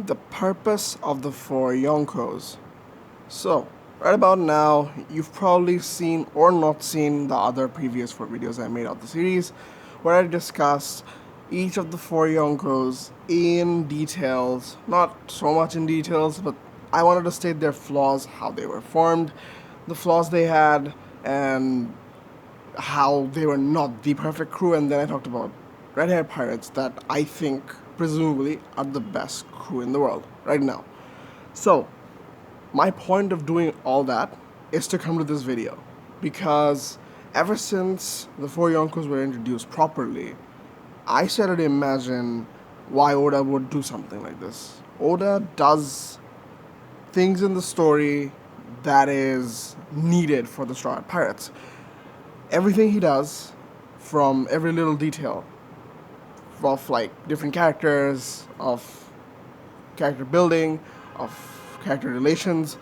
The purpose of the four Yonkos. So, right about now, you've probably seen or not seen the other previous four videos I made of the series, where I discussed each of the four Yonkos in details. Not so much in details, but I wanted to state their flaws, how they were formed, the flaws they had, and how they were not the perfect crew, and then I talked about red hair pirates that I think, presumably, are the best crew in the world right now. So, my point of doing all that is to come to this video because ever since the four Yonkos were introduced properly, I started to imagine why Oda would do something like this. Oda does things in the story that is needed for the Straw Hat Pirates. Everything he does, from every little detail of like different characters, of character building, of character relations,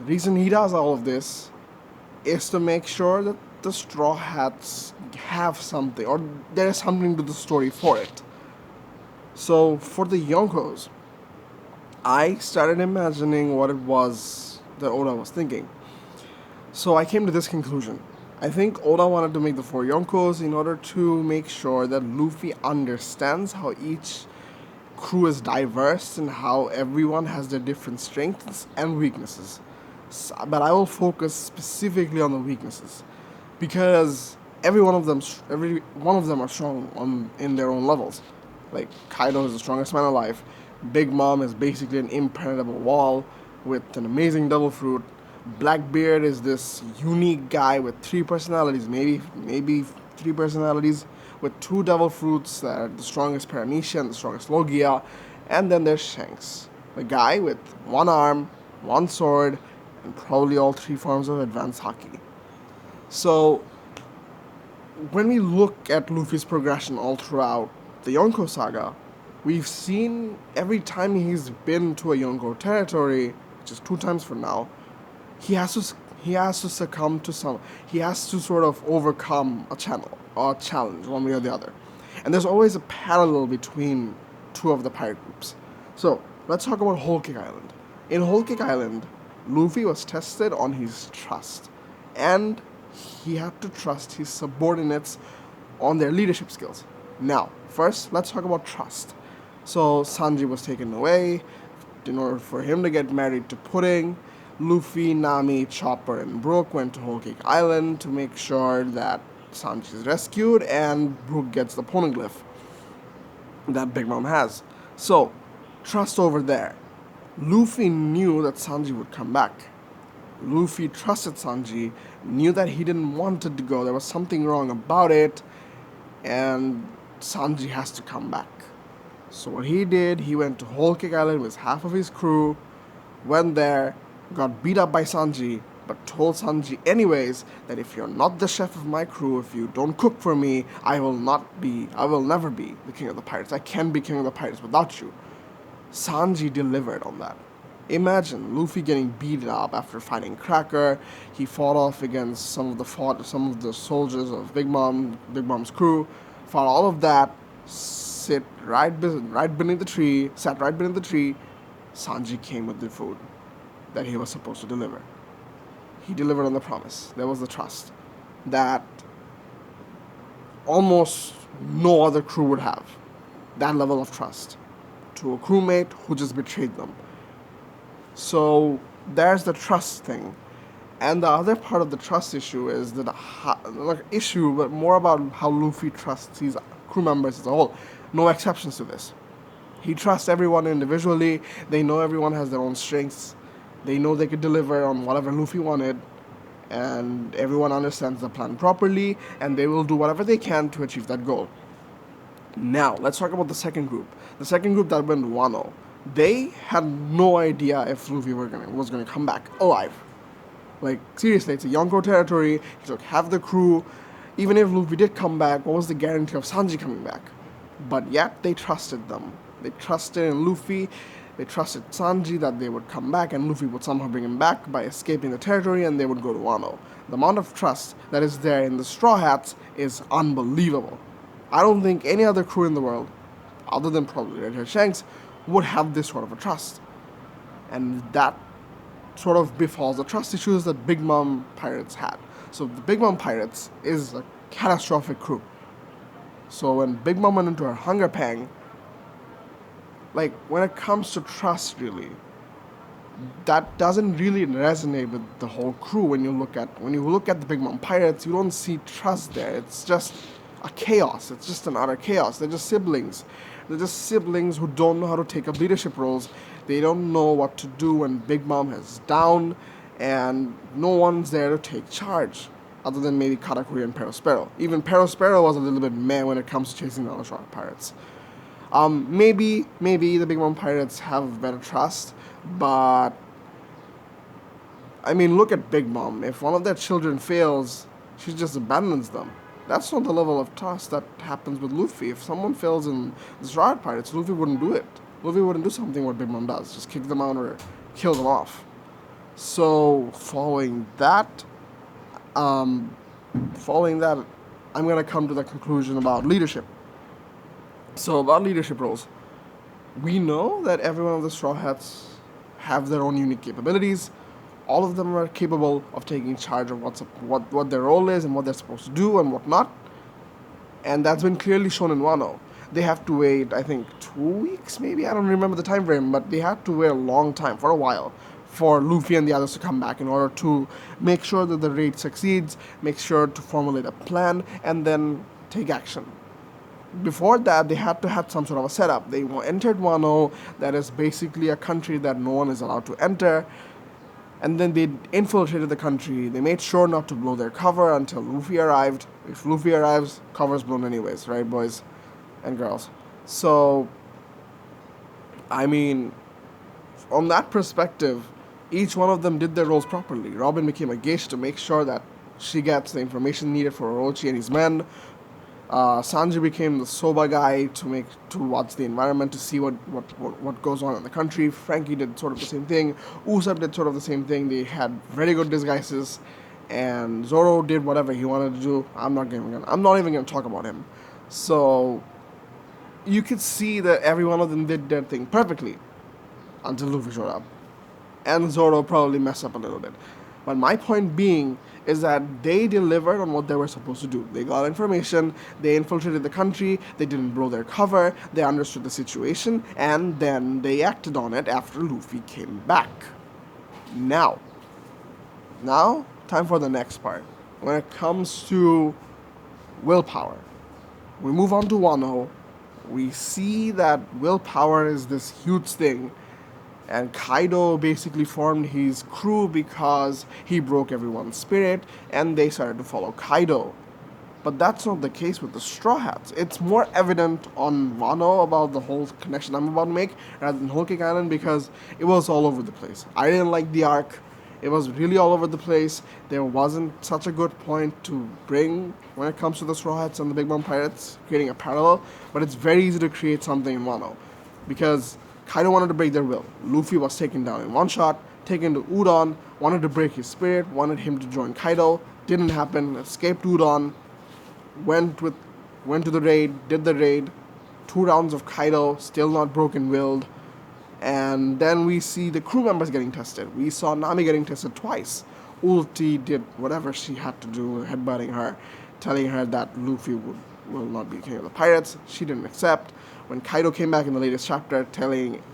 the reason he does all of this is to make sure that the Straw Hats have something, or there is something to the story for it. So for the Yonkos, I started imagining what it was that Oda was thinking. So I came to this conclusion. I think Oda wanted to make the four Yonkos in order to make sure that Luffy understands how each crew is diverse and how everyone has their different strengths and weaknesses. But I will focus specifically on the weaknesses because every one of them are strong in their own levels. Like Kaido is the strongest man alive. Big Mom is basically an impenetrable wall with an amazing double fruit. Blackbeard is this unique guy with three personalities, maybe three personalities, with two devil fruits that are the strongest Paramecia and the strongest Logia. And then there's Shanks, the guy with one arm, one sword, and probably all three forms of advanced Haki. So, when we look at Luffy's progression all throughout the Yonko saga, we've seen every time he's been to a Yonko territory, which is two times for now, he has to succumb to some. He has to sort of overcome a channel or a challenge, one way or the other. And there's always a parallel between two of the pirate groups. So let's talk about Whole Cake Island. In Whole Cake Island, Luffy was tested on his trust, and he had to trust his subordinates on their leadership skills. Now, first, let's talk about trust. So Sanji was taken away in order for him to get married to Pudding. Luffy, Nami, Chopper, and Brook went to Whole Cake Island to make sure that Sanji is rescued and Brook gets the poneglyph that Big Mom has. So, trust over there. Luffy knew that Sanji would come back. Luffy trusted Sanji, knew that he didn't want it to go. There was something wrong about it, and Sanji has to come back. So what he did, he went to Whole Cake Island with half of his crew, went there, got beat up by Sanji, but told Sanji anyways that if you're not the chef of my crew, if you don't cook for me, I will never be the king of the pirates. I can't be king of the pirates without you. Sanji delivered on that. Imagine Luffy getting beaten up after fighting Cracker. He fought off against some of the soldiers of Big Mom's crew, fought all of that, sat right beneath the tree. Sanji came with the food that he was supposed to deliver. He delivered on the promise. There was the trust that almost no other crew would have. That level of trust to a crewmate who just betrayed them. So there's the trust thing. And the other part of the trust issue is but more about how Luffy trusts his crew members as a whole. No exceptions to this. He trusts everyone individually. They know everyone has their own strengths. They know they could deliver on whatever Luffy wanted, and everyone understands the plan properly, and they will do whatever they can to achieve that goal. Now, let's talk about the second group. The second group that went to Wano. They had no idea if Luffy was going to come back alive. Like, seriously, it's a Yonko territory. He took half the crew. Even if Luffy did come back, what was the guarantee of Sanji coming back? But yet, they trusted them. They trusted in Luffy. They trusted Sanji that they would come back and Luffy would somehow bring him back by escaping the territory and they would go to Wano. The amount of trust that is there in the Straw Hats is unbelievable. I don't think any other crew in the world, other than probably Red Hair Shanks, would have this sort of a trust. And that sort of befalls the trust issues that Big Mom Pirates had. So the Big Mom Pirates is a catastrophic crew. So when Big Mom went into her hunger pang, like when it comes to trust, really, that doesn't really resonate with the whole crew. When you look at the Big Mom Pirates, you don't see trust there. It's just a chaos. It's just an utter chaos. They're just siblings. They're just siblings who don't know how to take up leadership roles. They don't know what to do when Big Mom is down, and no one's there to take charge, other than maybe Katakuri and Perospero. Even Perospero was a little bit meh when it comes to chasing down the Straw Pirates. Maybe the Big Mom Pirates have better trust, but I mean, look at Big Mom. If one of their children fails, she just abandons them. That's not the level of trust that happens with Luffy. If someone fails in the Straw Pirates, Luffy wouldn't do it. Luffy wouldn't do something what Big Mom does, just kick them out or kill them off. So um, following that, I'm gonna come to the conclusion about leadership. So about leadership roles, we know that every one of the Straw Hats have their own unique capabilities. All of them are capable of taking charge of what their role is and what they're supposed to do and what not. And that's been clearly shown in Wano. They have to wait, I think, 2 weeks maybe? I don't remember the time frame, but they had to wait a long time, for a while, for Luffy and the others to come back in order to make sure that the raid succeeds, make sure to formulate a plan, and then take action. Before that, they had to have some sort of a setup. They entered Wano, that is basically a country that no one is allowed to enter, and then they infiltrated the country. They made sure not to blow their cover until Luffy arrived. If Luffy arrives, cover's blown anyways, right, boys and girls? So, I mean, from that perspective, each one of them did their roles properly. Robin became a geisha to make sure that she gets the information needed for Orochi and his men. Sanji became the soba guy to watch the environment, to see what goes on in the country. Frankie did sort of the same thing. Usopp did sort of the same thing. They had very good disguises, and Zoro did whatever he wanted to do. I'm not even gonna talk about him. So you could see that every one of them did their thing perfectly until Luffy showed up, and Zoro probably messed up a little bit. But my point being is that they delivered on what they were supposed to do. They got information, they infiltrated the country, they didn't blow their cover, they understood the situation, and then they acted on it after Luffy came back. Now, time for the next part. When it comes to willpower, we move on to Wano. We see that willpower is this huge thing. And Kaido basically formed his crew because he broke everyone's spirit, and they started to follow Kaido. But that's not the case with the Straw Hats. It's more evident on Wano about the whole connection I'm about to make, rather than Whole Cake Island, because it was all over the place. I didn't like the arc. It was really all over the place. There wasn't such a good point to bring when it comes to the Straw Hats and the Big Mom Pirates, creating a parallel. But it's very easy to create something in Wano, because Kaido wanted to break their will. Luffy was taken down in one shot, taken to Udon, wanted to break his spirit, wanted him to join Kaido. Didn't happen. Escaped Udon, went to the raid, did the raid. 2 rounds of Kaido, still not broken willed. And then we see the crew members getting tested. We saw Nami getting tested twice. Ulti did whatever she had to do, headbutting her, telling her that Luffy will not be king of the pirates. She didn't accept. When Kaido came back in the latest chapter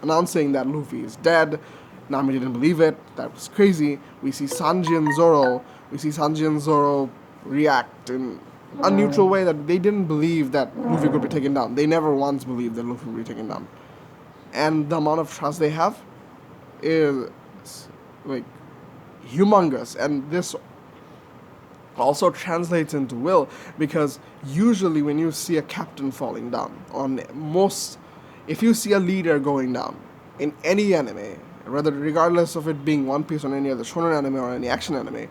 announcing that Luffy is dead, Nami didn't believe it. That was crazy. We see Sanji and Zoro react in a neutral way, that they didn't believe that Luffy could be taken down. They never once believed that Luffy would be taken down. And the amount of trust they have is like humongous. And this also translates into will, because usually when you see a captain falling down, if you see a leader going down in any anime, regardless of it being One Piece or any other shonen anime or any action anime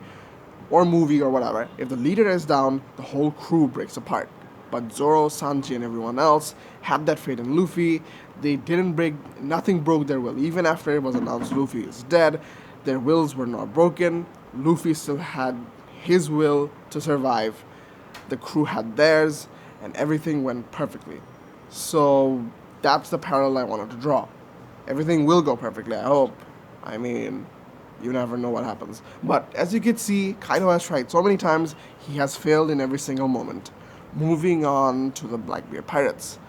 or movie or whatever, if the leader is down, the whole crew breaks apart. But Zoro, Sanji, and everyone else had that faith in Luffy. Nothing broke their will. Even after it was announced Luffy is dead, their wills were not broken. Luffy still had his will to survive. The crew had theirs, and everything went perfectly. So that's the parallel I wanted to draw. everything will go perfectly, I hope. I mean, you never know what happens. But as you can see, Kaido has tried so many times, he has failed in every single moment. Moving on to the Blackbeard Pirates.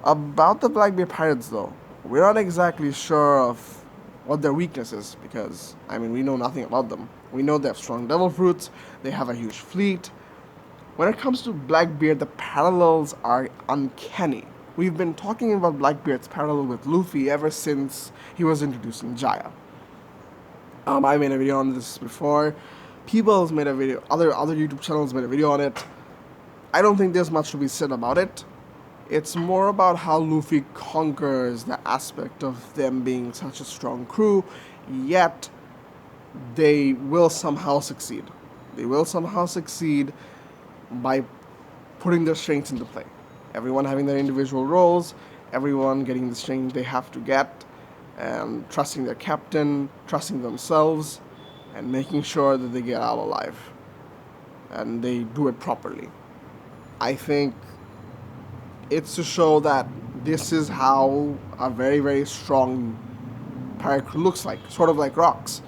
About the Blackbeard Pirates, though, we're not exactly sure of what their weakness is because, I mean, we know nothing about them. We know they have strong devil fruits, they have a huge fleet. When it comes to Blackbeard, the parallels are uncanny. We've been talking about Blackbeard's parallel with Luffy ever since he was introduced in Jaya. I made a video on this before. People's made a video, other YouTube channels made a video on it. I don't think there's much to be said about it. It's more about how Luffy conquers the aspect of them being such a strong crew, yet they will somehow succeed. They will somehow succeed by putting their strengths into play. Everyone having their individual roles, everyone getting the strength they have to get, and trusting their captain, trusting themselves, and making sure that they get out alive. And they do it properly. I think it's to show that this is how a very, very strong pirate crew looks like. Sort of like Rocks.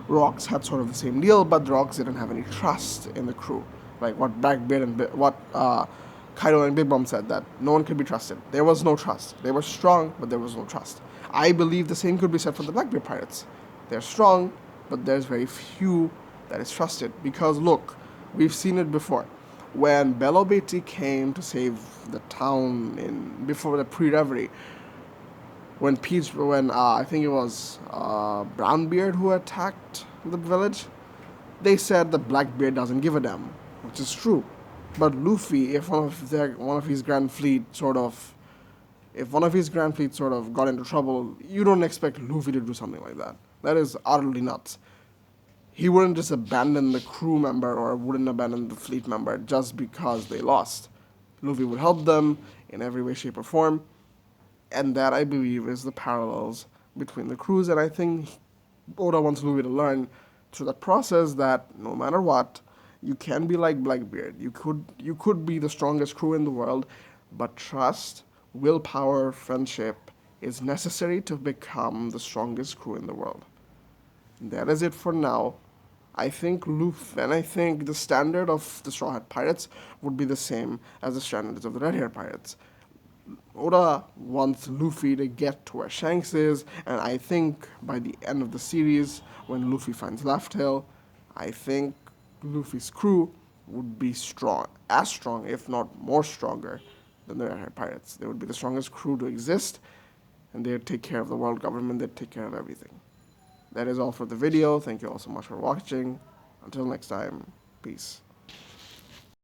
Rocks had sort of the same deal, but Rocks didn't have any trust in the crew. Like what Blackbeard and Kaido and Big Mom said, that no one could be trusted. There was no trust. They were strong, but there was no trust. I believe the same could be said for the Blackbeard Pirates. They're strong, but there's very few that is trusted. Because look, we've seen it before. When Belo Beatty came to save the town before the pre-reverie, when I think it was Brownbeard who attacked the village, they said that Blackbeard doesn't give a damn, which is true. But Luffy, if one of his grand fleet sort of got into trouble, you don't expect Luffy to do something like that. That is utterly nuts. He wouldn't just abandon the crew member or wouldn't abandon the fleet member just because they lost. Luffy would help them in every way, shape, or form. And that, I believe, is the parallels between the crews. And I think Oda wants Luffy to learn through that process that no matter what, you can be like Blackbeard. You could be the strongest crew in the world, but trust, willpower, friendship is necessary to become the strongest crew in the world. That is it for now. I think the standard of the Straw Hat Pirates would be the same as the standards of the Red Hair Pirates. Oda wants Luffy to get to where Shanks is, and I think by the end of the series, when Luffy finds Laugh Tale, I think Luffy's crew would be as strong, if not more stronger, than the Red Hair Pirates. They would be the strongest crew to exist, and they would take care of the world government, they'd take care of everything. That is all for the video. Thank you all so much for watching. Until next time, peace.